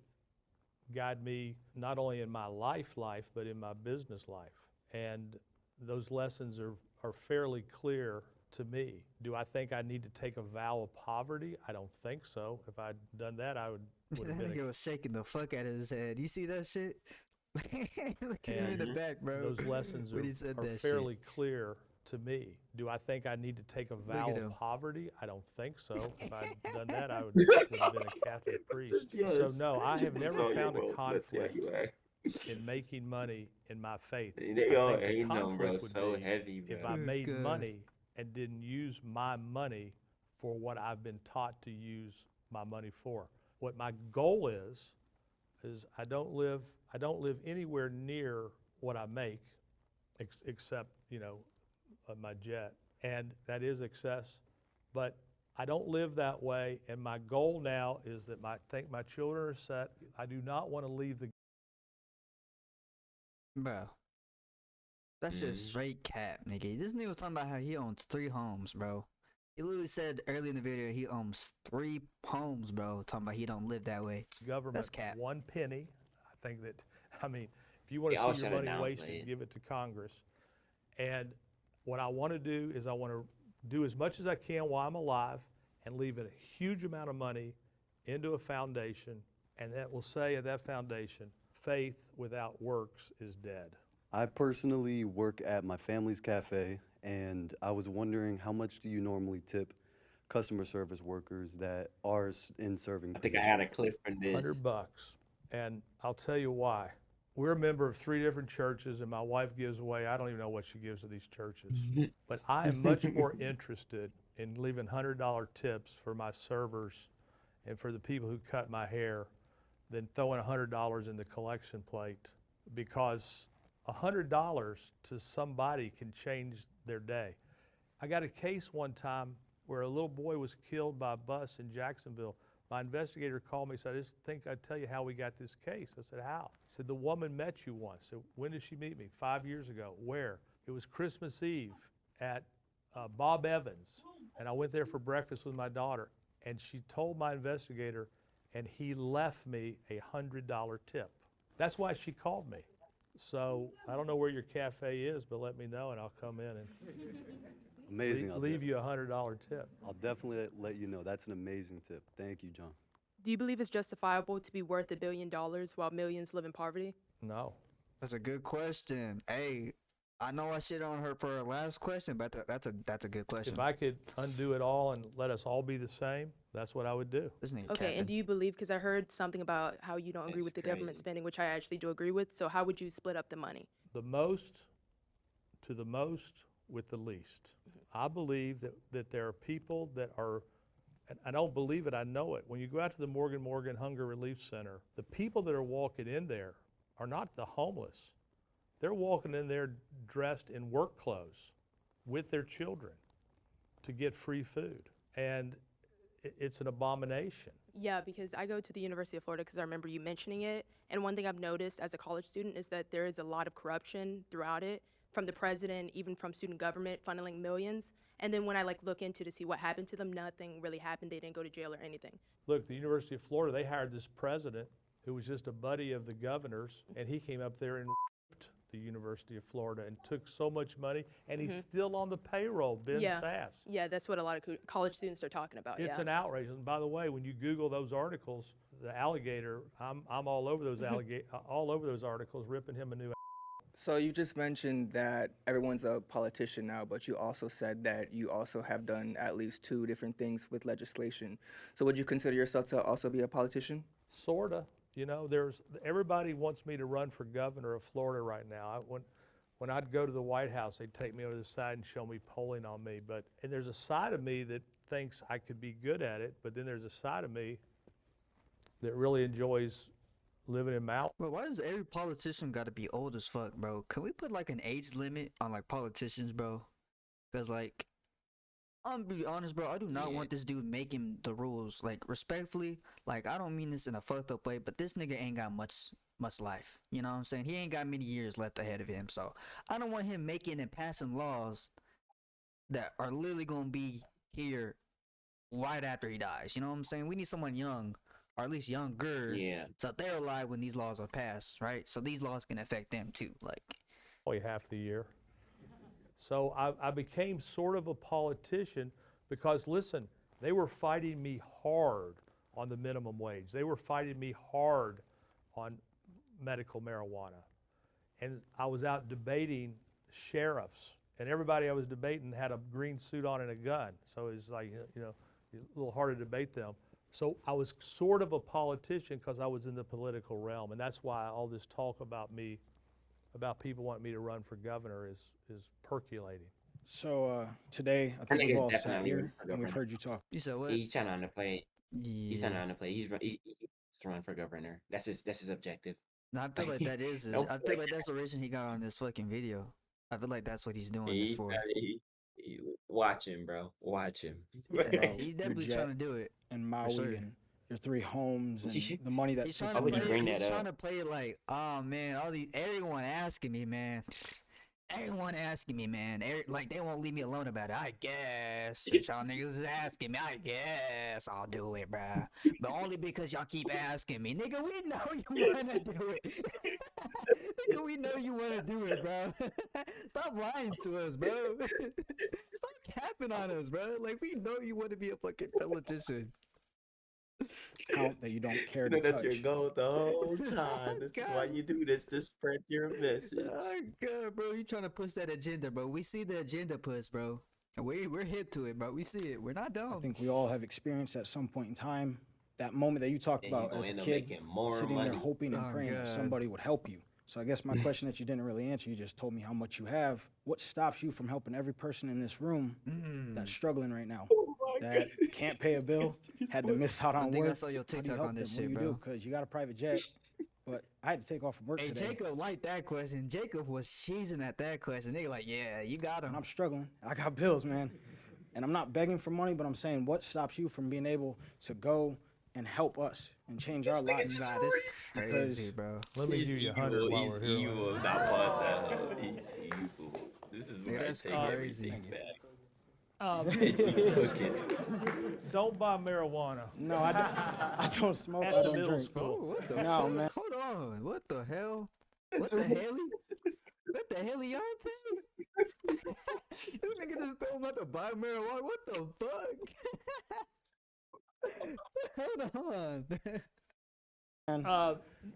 guide me not only in my life, but in my business life. And those lessons are fairly clear to me. Do I think I need to take a vow of poverty? I don't think so. If I'd done that, I would have That been nigga was shaking the fuck out of his head. You see that shit? Look at him in the And back, bro. Those lessons When he said are that fairly clear to me. Do I think I need to take a vow at of him. poverty? I don't think so. If I'd done that, I would have been a Catholic priest. So no, I have never found a conflict in making money in my faith. They I all think the hating on, bro. conflict would So be heavy, bro. if I Good made God. money and didn't use my money for what I've been taught to use my money for. What my goal is I don't live anywhere near what I make, except my jet, and that is excess. But I don't live that way, and my goal now is that I think my children are set. I do not want to leave the. Bro. That's just straight cap, nigga. This nigga was talking about how he owns 3 homes, bro. He literally said early in the video he owns 3 homes, bro. Talking about he don't live that way. Government That's cap. 1 penny. I think that, if you want Yeah, I to was see your trying to money downplay wasted, it. give it to Congress. And what I want to do is I want to do as much as I can while I'm alive and leave a huge amount of money into a foundation, and that will say at that foundation, faith without works is dead. I personally work at my family's cafe, and I was wondering, how much do you normally tip customer service workers that are in serving I think I had a positions? clip from this. $100, and I'll tell you why. We're a member of 3 different churches, and my wife gives away, I don't even know what she gives to these churches, but I am much more interested in leaving $100 tips for my servers and for the people who cut my hair than throwing $100 in the collection plate, because $100 to somebody can change their day. I got a case one time where a little boy was killed by a bus in Jacksonville. My investigator called me and said, I just think I'd tell you how we got this case. I said, how? He said, the woman met you once. I said, when did she meet me? 5 years ago. Where? It was Christmas Eve at Bob Evans. And I went there for breakfast with my daughter. And she told my investigator, and he left me a $100 tip. That's why she called me. So I don't know where your cafe is, but let me know and I'll come in and Amazing. leave you a $100 tip. I'll definitely let you know. That's an amazing tip. Thank you, John. Do you believe it's justifiable to be worth $1 billion while millions live in poverty? No. That's a good question. Hey, I know I shit on her for her last question, but that's a good question. If I could undo it all and let us all be the same, that's what I would do. Okay, and do you believe, because I heard something about how you don't agree with the government spending, which I actually do agree with, so how would you split up the money? The most to the most with the least. I believe that there are people that are, and I don't believe it, I know it. When you go out to the Morgan Hunger Relief Center, the people that are walking in there are not the homeless. They're walking in there dressed in work clothes with their children to get free food. And it's an abomination. Yeah, because I go to the University of Florida because I remember you mentioning it. And one thing I've noticed as a college student is that there is a lot of corruption throughout it, from the president, even from student government, funneling millions. And then when I look into to see what happened to them, nothing really happened. They didn't go to jail or anything. Look, the University of Florida, they hired this president who was just a buddy of the governor's, and he came up there and raped the University of Florida and took so much money, and he's still on the payroll, Ben Sass. Yeah, that's what a lot of college students are talking about. It's an outrage. And by the way, when you Google those articles, the alligator, I'm all over those all over those articles, ripping him a new. So you just mentioned that everyone's a politician now, but you also said that you also have done at least 2 different things with legislation. So would you consider yourself to also be a politician? Sorta. You know, everybody wants me to run for governor of Florida right now. When I'd go to the White House, they'd take me over to the side and show me polling on me. And there's a side of me that thinks I could be good at it, but then there's a side of me that really enjoys living in Mount. Bro, why does every politician got to be old as fuck, bro? Can we put an age limit on politicians, bro? Because I'm gonna be honest, bro. I do not want this dude making the rules. Respectfully, I don't mean this in a fucked up way, but this nigga ain't got much life. You know what I'm saying? He ain't got many years left ahead of him. So I don't want him making and passing laws that are literally gonna be here right after he dies. You know what I'm saying? We need someone young, or at least younger, so they're alive when these laws are passed, right? So these laws can affect them too. Only half the year. So I became sort of a politician because, listen, they were fighting me hard on the minimum wage. They were fighting me hard on medical marijuana. And I was out debating sheriffs, and everybody I was debating had a green suit on and a gun. So it's a little hard to debate them. So I was sort of a politician because I was in the political realm, and that's why all this talk about me, about people wanting me to run for governor is percolating. So today, I think we've all sat here and we've heard you talk. You said what? He's trying to play. He's trying to play. He's to run for governor. That's his objective. No, I feel like that is. I feel like that's the reason he got on this fucking video. I feel like that's what he's doing this for. Watch him, bro. Watch him. Yeah, he's definitely trying to do it. And Maui and your 3 homes and the money that he's trying to play it oh man, everyone asking me, man. Everyone asking me, man. They won't leave me alone about it. I guess if y'all niggas is asking me, I guess I'll do it, bruh. But only because y'all keep asking me, nigga. We know you wanna do it. Nigga, we know you wanna do it, bro. Stop lying to us, bro. Stop capping on us, bro. We know you want to be a fucking politician. Count that you don't care to That's touch. your goal the whole time. This is why you do this to spread your message. Oh god, bro, you trying to push that agenda, bro? We see the agenda push, bro. We're hip to it, bro. We see it. We're not dumb. I think we all have experienced at some point in time that moment that you talked about as a kid, sitting there hoping and praying that somebody would help you. So I guess my question that you didn't really answer, you just told me how much you have. What stops you from helping every person in this room that's struggling right now? That can't pay a bill, had to miss out on work. I saw your TikTok on this shit, bro. Because you got a private jet, But I had to take off from work Hey, today. Jacob liked that question. Jacob was cheesing at that question. They like, yeah, you got him. And I'm struggling. I got bills, man. And I'm not begging for money, but I'm saying, what stops you from being able to go and help us and change our lives? Nah, this crazy, bro. Let me give you 100 while we're here. He's evil. Not pause that. He's evil. This is where I that's take crazy. everything back. Took it. Don't buy marijuana. No, I don't smoke. At I the don't middle drink. school. Oh, what the No, fuck? man. Hold on. What the hell? What the hell? What the hell, Leonte? This nigga just told him not to buy marijuana. What the fuck? Hold on.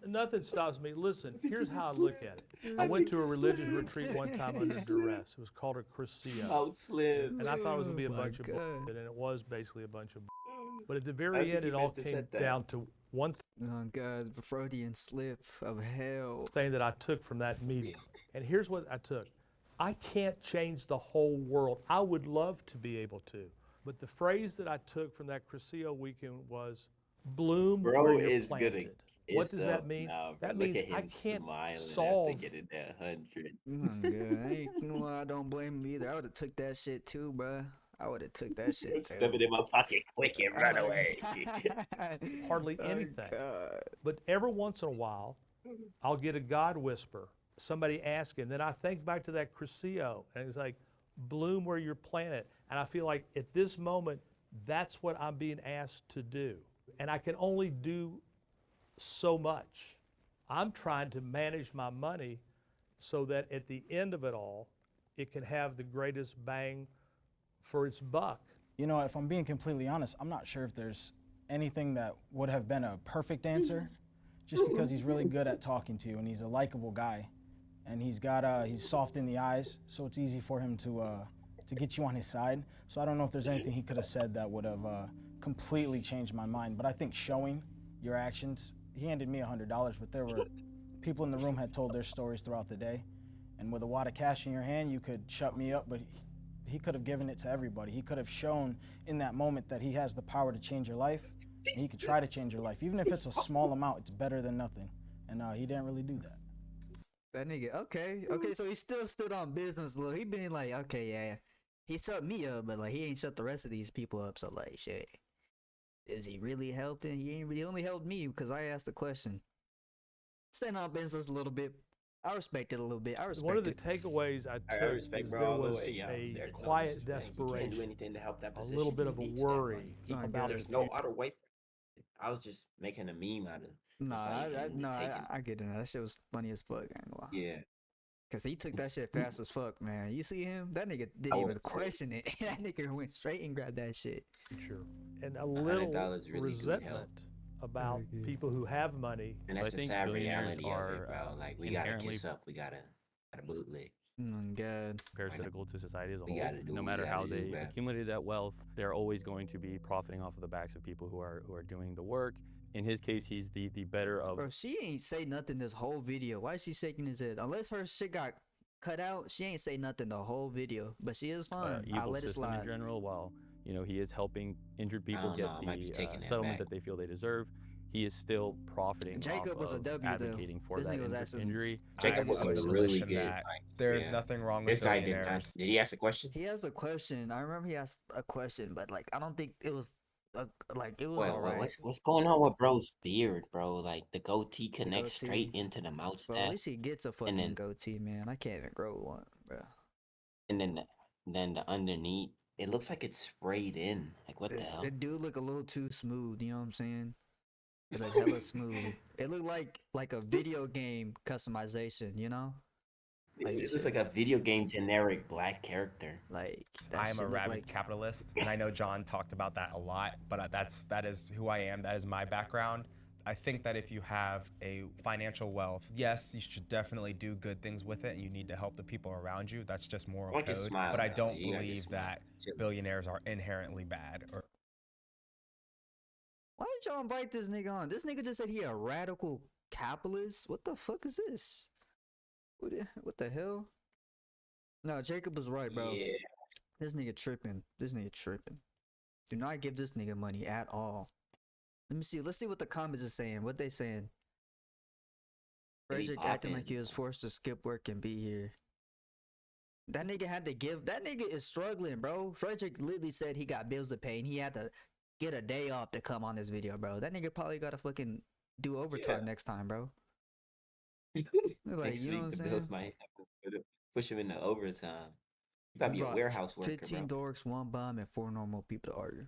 Nothing stops me. Listen, here's how I look at it. I went to a religious retreat one time under duress. It was called a Crescio. Out slim. And I thought it was going to be a Oh, bunch of my God. bullshit, and it was basically a bunch of bullshit. But at the I very think end, he it all meant to came set that. down to one Oh, God. The Freudian slip of hell. thing that I took from that meeting. And here's what I took. I can't change the whole world. I would love to be able to. But the phrase that I took from that Crescio weekend was, bloom Bro where you're is planted. gonna What kiss does that up mean? now, bro. That Look means at him I can't smiling solve. after getting that 100. Oh, God. I ain't gonna lie, I don't blame him either. I would have took that shit too, bro. I would have took that shit too. Step it in my pocket quick and run Oh, away. God. Hardly Oh, anything. God. But every once in a while, I'll get a God whisper, somebody asking. Then I think back to that Crescio, and it's like, bloom where you're planted. And I feel like at this moment, that's what I'm being asked to do. And I can only do so much. I'm trying to manage my money so that at the end of it all, it can have the greatest bang for its buck. You know, if I'm being completely honest, I'm not sure if there's anything that would have been a perfect answer, just because he's really good at talking to you and he's a likable guy, and he's soft in the eyes, so it's easy for him to get you on his side. So I don't know if there's anything he could have said that would have completely changed my mind. But I think showing your actions, he handed me $100, but there were people in the room had told their stories throughout the day, and with a wad of cash in your hand, you could shut me up, but he could have given it to everybody. He could have shown in that moment that he has the power to change your life, and he could try to change your life. Even if it's a small amount, it's better than nothing. And he didn't really do that. That nigga, okay, so he still stood on business, little. He been like, okay, yeah, he shut me up, but like he ain't shut the rest of these people up. So like, shit, is he really helping? He only helped me because I asked the question. Stand on business a little bit. I respect it a little bit. I respect One of the it. takeaways I I took respect is bro there all the was way. Yeah, a there's no quiet disrespect. He can't do desperation, anything to help that a position. little bit He of a needs that worry money. He- about there's his no future. other way. I was just making a meme out of it. No, It's like him just taking- I get it. That shit was funny as fuck. I ain't gonna lie. Yeah. Cause he took that shit fast as fuck, man. You see him? That nigga I didn't was even question it. That nigga went straight and grabbed that shit. Sure. And a little $100 really do resentment help. about people who have money. And I that's the think sad billionaires reality of are it, bro. Like we gotta inherently kiss up. We gotta bootleg. Oh, God. parasitical to society as a We whole. gotta do No what we matter gotta how do, they bro. accumulated that wealth, they're always going to be profiting off of the backs of people who are doing the work. In his case, he's the better of. Bro, she ain't say nothing this whole video. Why is she shaking his head? Unless her shit got cut out, she ain't say nothing the whole video. But she is fine. I'll Evil let it system slide. in general. While he is helping injured people don't get know, I might be the taking that settlement back. that they feel they deserve, he is still profiting Jacob off was a of W, though. advocating for This that nigga was asking- injury. Jacob was I would a just really position good. that there's yeah. nothing wrong This with guy did not. billionaires. Did he ask a question? He has a question. I remember he asked a question, but like I don't think it was it was Wait, alright. what's going on with bro's beard, bro? Like the goatee The connects straight goatee. into the Bro, at mustache, least he gets a and fucking then goatee, man. I can't even grow one, bro. and then the underneath, it looks like it's sprayed in. Like what the hell? It do look a little too smooth. You know what I'm saying? It look hella smooth. It looked like a video game customization. You know? Like, It looks like a video game generic black character. Like I am a shit look rabid like capitalist, and I know John talked about that a lot, but that is who I am. That is my background. I think that if you have a financial wealth, yes, you should definitely do good things with it, and you need to help the people around you. That's just moral Like a code. smile, But I though. don't You gotta get believe smile. that Chill. billionaires are inherently bad. Or Why did y'all invite this nigga on? This nigga just said he a radical capitalist. What the fuck is this? What the hell? No, Jacob was right, bro. Yeah. This nigga tripping. This nigga tripping. Do not give this nigga money at all. Let me see. Let's see what the comments are saying. What they saying? Frederick acting like he was forced to skip work and be here. That nigga had to give. That nigga is struggling, bro. Frederick literally said he got bills to pay and he had to get a day off to come on this video, bro. That nigga probably gotta fucking do overtime next time, bro. Like, you know what I'm the saying? Bills might have to push him into overtime. You probably a warehouse worker, 15 bro. dorks, 1 bomb, and 4 normal people to argue.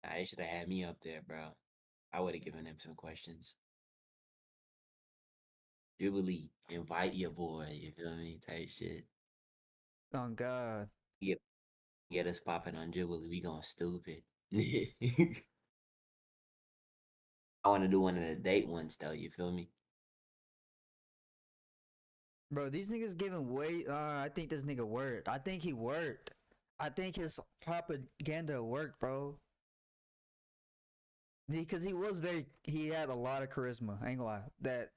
Nah, they should have had me up there, bro. I would have given them some questions. Jubilee, invite your boy, you feel me? Type shit. Oh, God. Get us popping on Jubilee. We going stupid. I want to do one of the date ones, though, you feel me? Bro, these niggas giving way. I think this nigga worked. I think he worked. I think his propaganda worked, bro. Because he had a lot of charisma. I ain't gonna lie. That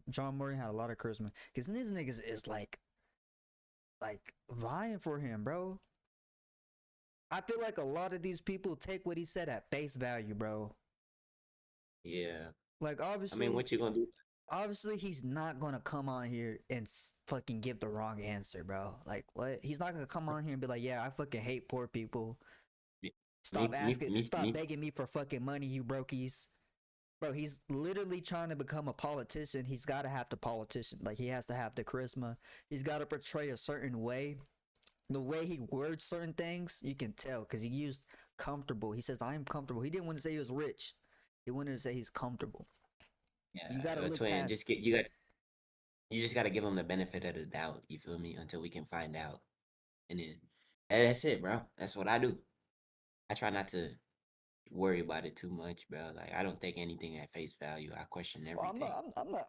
John Morgan had a lot of charisma. Because these niggas is like vying for him, bro. I feel like a lot of these people take what he said at face value, bro. Yeah. Like, obviously. I mean, what you gonna do? Obviously, he's not gonna come on here and fucking give the wrong answer, bro. Like, what? He's not gonna come on here and be like, "Yeah, I fucking hate poor people. Stop begging me for fucking money, you brokies." Bro, he's literally trying to become a politician. He's got to have the politician. Like, he has to have the charisma. He's got to portray a certain way. The way he words certain things, you can tell because he used comfortable. He says, "I'm comfortable." He didn't want to say he was rich. He wanted to say he's comfortable. Yeah, you gotta look twin. past. You just gotta give him the benefit of the doubt. You feel me? Until we can find out, and then that's it, bro. That's what I do. I try not to worry about it too much, bro. Like, I don't take anything at face value. I question everything. I'm not.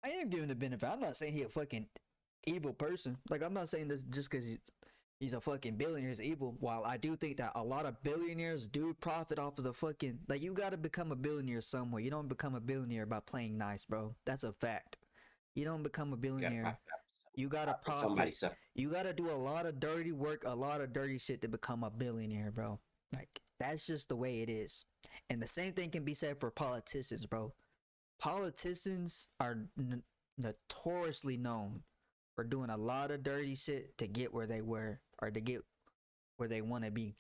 I am giving the benefit. I'm not saying he a fucking evil person. Like, I'm not saying this just because he's a fucking billionaire is evil. While I do think that a lot of billionaires do profit off of the fucking, like, you got to become a billionaire somewhere. You don't become a billionaire by playing nice, bro. That's a fact. You don't become a billionaire. You got to profit. You got to do a lot of dirty work, a lot of dirty shit to become a billionaire, bro. Like, that's just the way it is. And the same thing can be said for politicians, bro. Politicians are notoriously known for doing a lot of dirty shit to get where they were or to get where they want to be.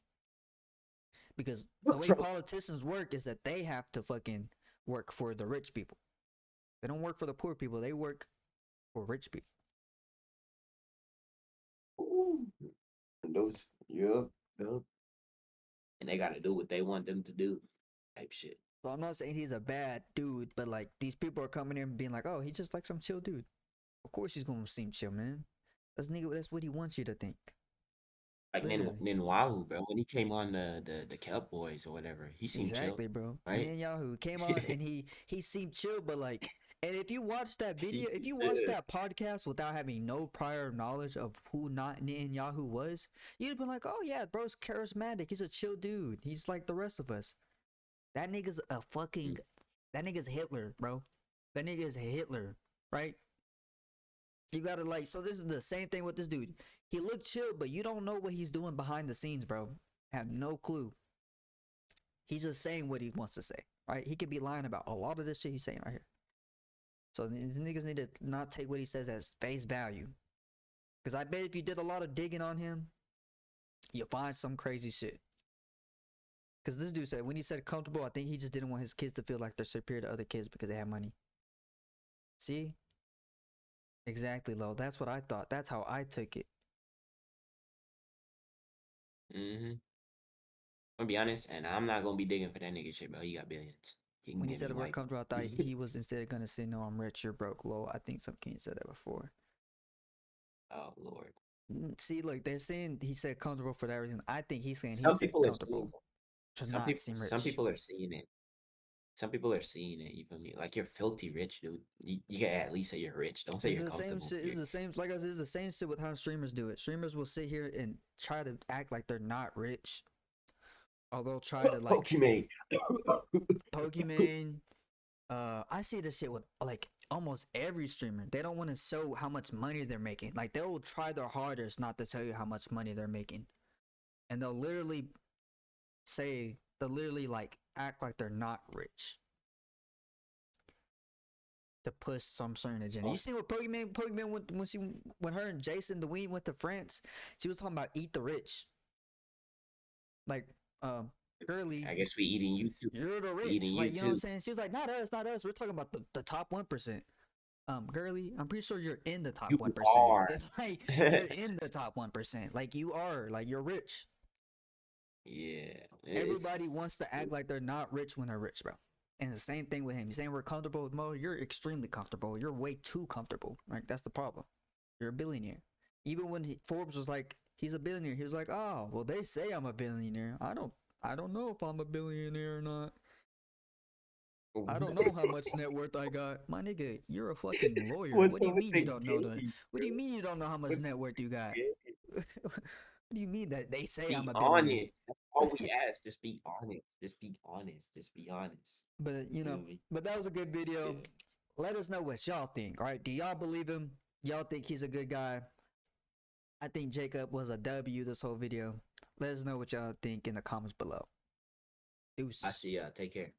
Because the way politicians work is that they have to fucking work for the rich people. They don't work for the poor people. They work for rich people. Ooh, and they gotta do what they want them to do, type shit. So I'm not saying he's a bad dude, but like these people are coming in and being like, "Oh, he's just like some chill dude." Of course he's gonna seem chill, man. That's what he wants you to think. Like Wahoo, bro, when he came on the Kelp Boys or whatever, he seemed exactly, chill, bro. right? Netanyahu came on and he seemed chill, but like, and if you watch that video, if you watch that podcast without having no prior knowledge of who not Netanyahu was, you'd be like, "Oh yeah, bro's charismatic. He's a chill dude. He's like the rest of us." That nigga's a fucking, that nigga's Hitler, bro. That nigga is Hitler, right? You gotta like, so this is the same thing with this dude. He looked chill, but you don't know what he's doing behind the scenes, bro. Have no clue. He's just saying what he wants to say, right? He could be lying about a lot of this shit he's saying right here. So these niggas need to not take what he says as face value. Because I bet if you did a lot of digging on him, you'll find some crazy shit. Because this dude said, when he said comfortable, I think he just didn't want his kids to feel like they're superior to other kids because they have money. See? Exactly, Lo. That's what I thought. That's how I took it. I'm gonna be honest, and I'm not gonna be digging for that nigga shit, bro. He got billions. When he said we're comfortable, I thought he was instead gonna say, "No, I'm rich, you're broke, Lo." I think some kid said that before. Oh Lord. See, look, they're saying he said comfortable for that reason. I think he's saying he's comfortable. Some people are seeing it. Some people are seeing it. You feel me? Like, you're filthy rich, dude. You gotta at least say you're rich. Don't say you're comfortable. It's the same. Like I said, it's the same shit with how streamers do it. Streamers will sit here and try to act like they're not rich, or they'll try to like Pokemon. I see this shit with like almost every streamer. They don't want to show how much money they're making. Like, they will try their hardest not to tell you how much money they're making, and they'll literally say to literally like act like they're not rich to push some certain agenda. You see what Pokemon went when her and Jason the Weed went to France? She was talking about eat the rich. Like, Girly, I guess we eating you too. you're the rich. Eating Like, you you know what I'm too. saying? She was like, not us. We're talking about the top 1%. Girly, I'm pretty sure you're in the top You 1%. are. Like, you're in the top 1%. Like, you are. Like, you're rich. Yeah. Everybody wants to act like they're not rich when they're rich, bro. And the same thing with him. You're saying we're comfortable with Mo. You're extremely comfortable. You're way too comfortable. Like, that's the problem. You're a billionaire. Even when Forbes was like, he's a billionaire, he was like, oh, well, they say I'm a billionaire. I don't know if I'm a billionaire or not. I don't know how much net worth I got. My nigga, you're a fucking lawyer. What do you mean you don't know that? What do you mean you don't know how much net worth you got? What do you mean that they say I'm a billionaire? Honest. That's all we ask. Just be honest. Just be honest. Just be honest. But you know, but that was a good video. Let us know what y'all think. All right, do y'all believe him? Y'all think he's a good guy? I think Jacob was a W this whole video. Let us know what y'all think in the comments below. Deuces. I see ya. Take care.